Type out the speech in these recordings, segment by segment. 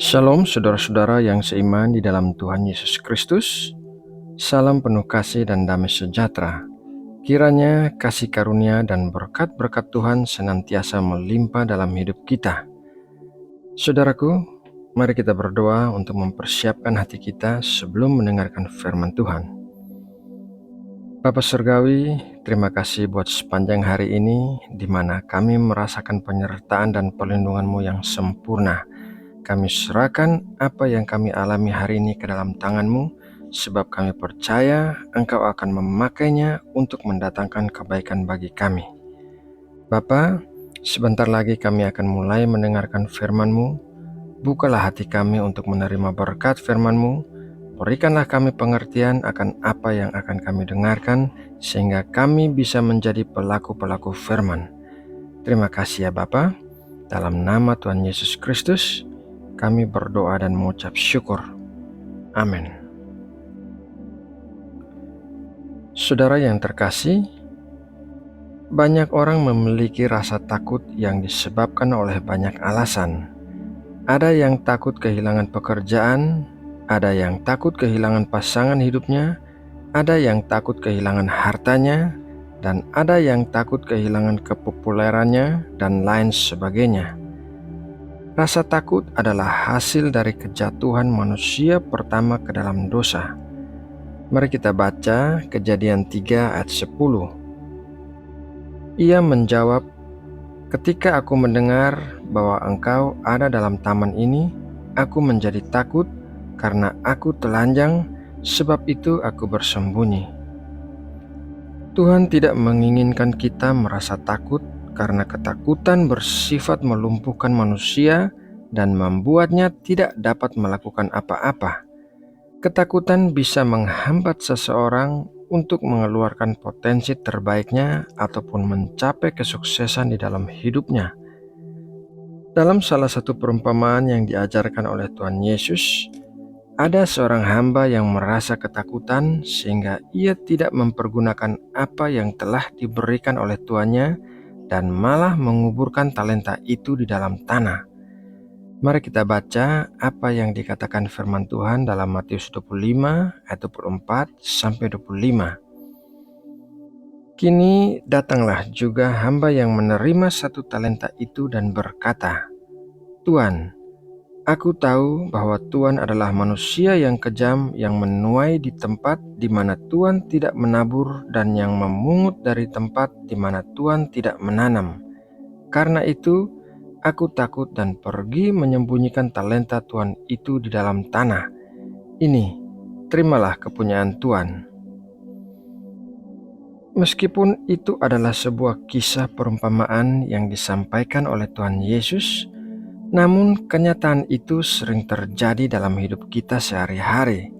Shalom saudara-saudara yang seiman di dalam Tuhan Yesus Kristus. Salam penuh kasih dan damai sejahtera. Kiranya kasih karunia dan berkat-berkat Tuhan senantiasa melimpah dalam hidup kita. Saudaraku, mari kita berdoa untuk mempersiapkan hati kita sebelum mendengarkan firman Tuhan. Bapa Surgawi, terima kasih buat sepanjang hari ini di mana kami merasakan penyertaan dan perlindungan-Mu yang sempurna. Kami serahkan apa yang kami alami hari ini ke dalam tangan-Mu, sebab kami percaya Engkau akan memakainya untuk mendatangkan kebaikan bagi kami. Bapa, sebentar lagi kami akan mulai mendengarkan firman-Mu. Bukalah hati kami untuk menerima berkat firman-Mu. Berikanlah kami pengertian akan apa yang akan kami dengarkan, sehingga kami bisa menjadi pelaku-pelaku firman. Terima kasih ya Bapa. Dalam nama Tuhan Yesus Kristus, kami berdoa dan mengucap syukur. Amin. Saudara yang terkasih, banyak orang memiliki rasa takut yang disebabkan oleh banyak alasan. Ada yang takut kehilangan pekerjaan, ada yang takut kehilangan pasangan hidupnya, ada yang takut kehilangan hartanya, dan ada yang takut kehilangan kepopulerannya, dan lain sebagainya. Rasa takut adalah hasil dari kejatuhan manusia pertama ke dalam dosa. Mari kita baca Kejadian 3 ayat 10. Ia menjawab, "Ketika aku mendengar bahwa engkau ada dalam taman ini, aku menjadi takut karena aku telanjang, sebab itu aku bersembunyi." Tuhan tidak menginginkan kita merasa takut karena ketakutan bersifat melumpuhkan manusia dan membuatnya tidak dapat melakukan apa-apa. Ketakutan bisa menghambat seseorang untuk mengeluarkan potensi terbaiknya ataupun mencapai kesuksesan di dalam hidupnya. Dalam salah satu perumpamaan yang diajarkan oleh Tuhan Yesus, ada seorang hamba yang merasa ketakutan sehingga ia tidak mempergunakan apa yang telah diberikan oleh tuannya dan malah menguburkan talenta itu di dalam tanah. Mari kita baca apa yang dikatakan firman Tuhan dalam Matius 25 ayat 24 sampai 25. Kini datanglah juga hamba yang menerima 1 talenta itu dan berkata, "Tuan, aku tahu bahwa Tuhan adalah manusia yang kejam yang menuai di tempat di mana Tuhan tidak menabur dan yang memungut dari tempat di mana Tuhan tidak menanam. Karena itu, aku takut dan pergi menyembunyikan talenta Tuhan itu di dalam tanah. Ini, terimalah kepunyaan Tuhan." Meskipun itu adalah sebuah kisah perumpamaan yang disampaikan oleh Tuhan Yesus, namun kenyataan itu sering terjadi dalam hidup kita sehari-hari.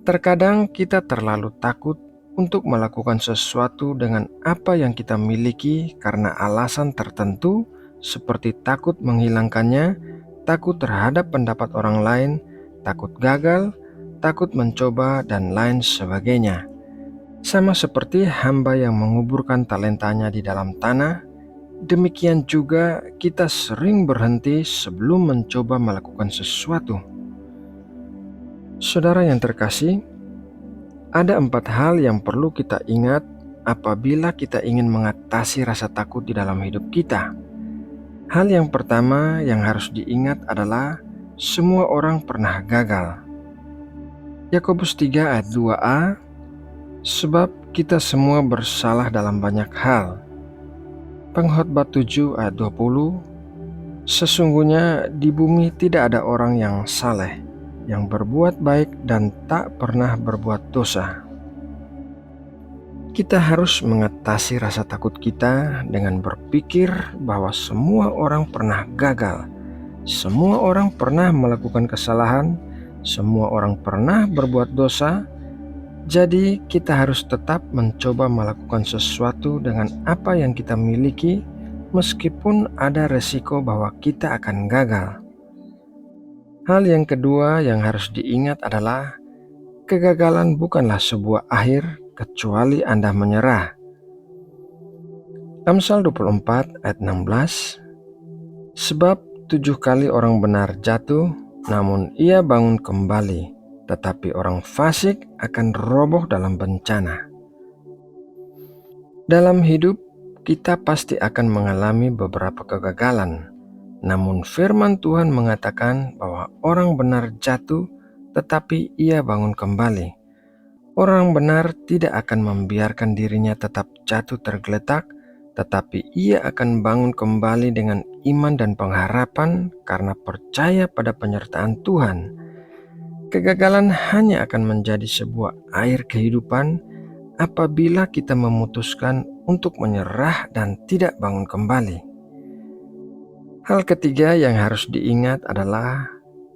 Terkadang kita terlalu takut untuk melakukan sesuatu dengan apa yang kita miliki karena alasan tertentu, seperti takut menghilangkannya, takut terhadap pendapat orang lain, takut gagal, takut mencoba, dan lain sebagainya. Sama seperti hamba yang menguburkan talentanya di dalam tanah, demikian juga kita sering berhenti sebelum mencoba melakukan sesuatu. Saudara yang terkasih, ada 4 hal yang perlu kita ingat apabila kita ingin mengatasi rasa takut di dalam hidup kita. Hal yang pertama yang harus diingat adalah semua orang pernah gagal. Yakobus 3 ayat 2a, "Sebab kita semua bersalah dalam banyak hal." Pengkhotbah 7 ayat 20, "Sesungguhnya di bumi tidak ada orang yang saleh, yang berbuat baik dan tak pernah berbuat dosa." Kita harus mengatasi rasa takut kita dengan berpikir bahwa semua orang pernah gagal, semua orang pernah melakukan kesalahan, semua orang pernah berbuat dosa. Jadi kita harus tetap mencoba melakukan sesuatu dengan apa yang kita miliki, meskipun ada resiko bahwa kita akan gagal. Hal yang kedua yang harus diingat adalah kegagalan bukanlah sebuah akhir kecuali Anda menyerah. Amsal 24 ayat 16, "Sebab 7 kali orang benar jatuh, namun ia bangun kembali, tetapi orang fasik akan roboh dalam bencana. Dalam hidup, kita pasti akan mengalami beberapa kegagalan. Namun firman Tuhan mengatakan bahwa orang benar jatuh, tetapi ia bangun kembali. Orang benar tidak akan membiarkan dirinya tetap jatuh tergeletak, tetapi ia akan bangun kembali dengan iman dan pengharapan karena percaya pada penyertaan Tuhan. Kegagalan hanya akan menjadi sebuah air kehidupan apabila kita memutuskan untuk menyerah dan tidak bangun kembali. Hal ketiga yang harus diingat adalah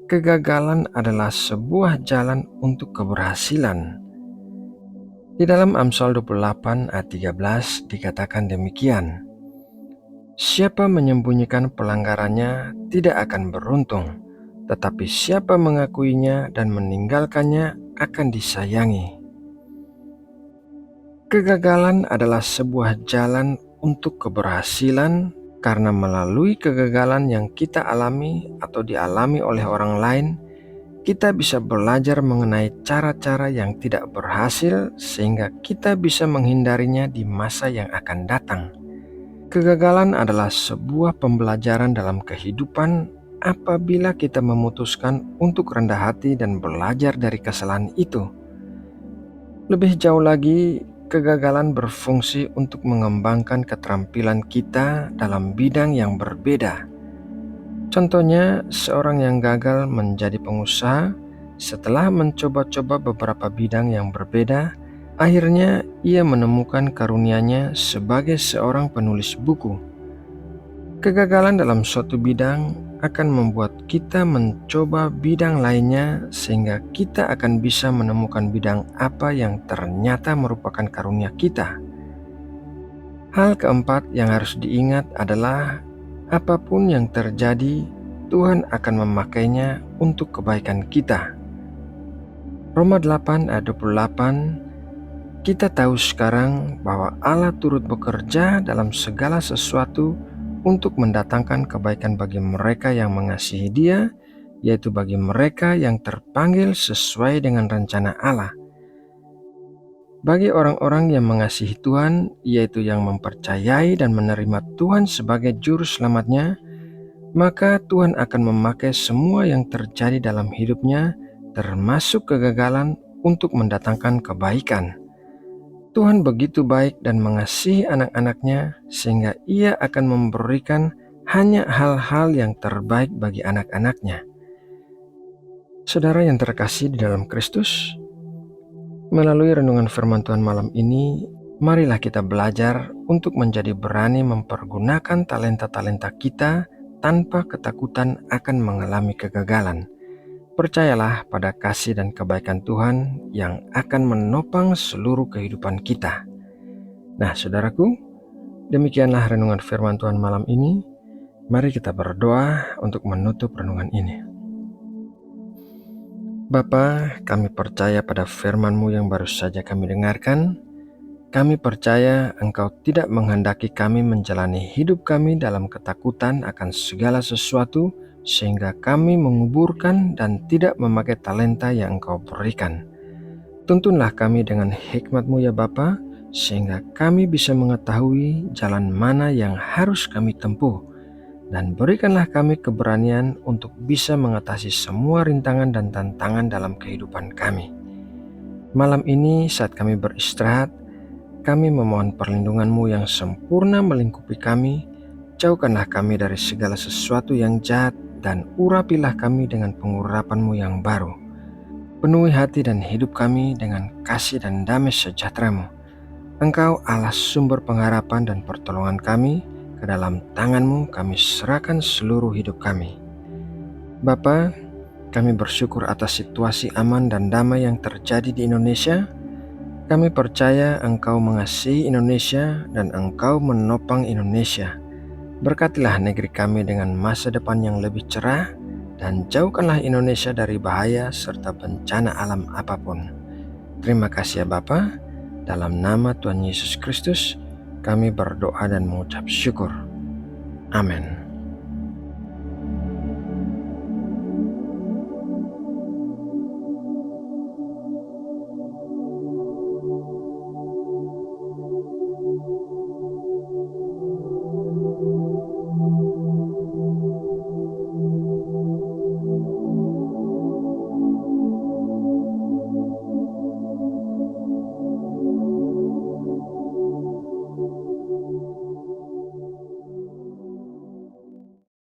kegagalan adalah sebuah jalan untuk keberhasilan. Di dalam Amsal 28 ayat 13 dikatakan demikian, "Siapa menyembunyikan pelanggarannya tidak akan beruntung, tetapi siapa mengakuinya dan meninggalkannya akan disayangi." Kegagalan adalah sebuah jalan untuk keberhasilan karena melalui kegagalan yang kita alami atau dialami oleh orang lain, kita bisa belajar mengenai cara-cara yang tidak berhasil sehingga kita bisa menghindarinya di masa yang akan datang. Kegagalan adalah sebuah pembelajaran dalam kehidupan apabila kita memutuskan untuk rendah hati dan belajar dari kesalahan itu. Lebih jauh lagi, kegagalan berfungsi untuk mengembangkan keterampilan kita dalam bidang yang berbeda. Contohnya, seorang yang gagal menjadi pengusaha setelah mencoba-coba beberapa bidang yang berbeda, akhirnya ia menemukan karunia-Nya sebagai seorang penulis buku. Kegagalan dalam suatu bidang akan membuat kita mencoba bidang lainnya sehingga kita akan bisa menemukan bidang apa yang ternyata merupakan karunia kita. Hal keempat yang harus diingat adalah apapun yang terjadi, Tuhan akan memakainya untuk kebaikan kita. Roma 8 ayat 28, kita tahu sekarang bahwa Allah turut bekerja dalam segala sesuatu untuk mendatangkan kebaikan bagi mereka yang mengasihi Dia, yaitu bagi mereka yang terpanggil sesuai dengan rencana Allah. Bagi orang-orang yang mengasihi Tuhan, yaitu yang mempercayai dan menerima Tuhan sebagai juru selamatnya, maka Tuhan akan memakai semua yang terjadi dalam hidupnya, termasuk kegagalan, untuk mendatangkan kebaikan. Tuhan begitu baik dan mengasihi anak-anak-Nya sehingga Ia akan memberikan hanya hal-hal yang terbaik bagi anak-anak-Nya. Saudara yang terkasih di dalam Kristus, melalui renungan firman Tuhan malam ini, marilah kita belajar untuk menjadi berani mempergunakan talenta-talenta kita tanpa ketakutan akan mengalami kegagalan. Percayalah pada kasih dan kebaikan Tuhan yang akan menopang seluruh kehidupan kita. Nah, saudaraku, demikianlah renungan firman Tuhan malam ini. Mari kita berdoa untuk menutup renungan ini. Bapa, kami percaya pada firman-Mu yang baru saja kami dengarkan. Kami percaya Engkau tidak menghendaki kami menjalani hidup kami dalam ketakutan akan segala sesuatu, sehingga kami menguburkan dan tidak memakai talenta yang Engkau berikan. Tuntunlah kami dengan hikmat-Mu ya Bapa, sehingga kami bisa mengetahui jalan mana yang harus kami tempuh, dan berikanlah kami keberanian untuk bisa mengatasi semua rintangan dan tantangan dalam kehidupan kami. Malam ini saat kami beristirahat, kami memohon perlindungan-Mu yang sempurna melingkupi kami. Jauhkanlah kami dari segala sesuatu yang jahat dan urapilah kami dengan pengurapan-Mu yang baru. Penuhi hati dan hidup kami dengan kasih dan damai sejahtera-Mu. Engkau Allah sumber pengharapan dan pertolongan kami. Ke dalam tangan-Mu kami serahkan seluruh hidup kami. Bapa, kami bersyukur atas situasi aman dan damai yang terjadi di Indonesia. Kami percaya Engkau mengasihi Indonesia dan Engkau menopang Indonesia. Berkatilah negeri kami dengan masa depan yang lebih cerah, dan jauhkanlah Indonesia dari bahaya serta bencana alam apapun. Terima kasih ya Bapa. Dalam nama Tuhan Yesus Kristus, kami berdoa dan mengucap syukur. Amin.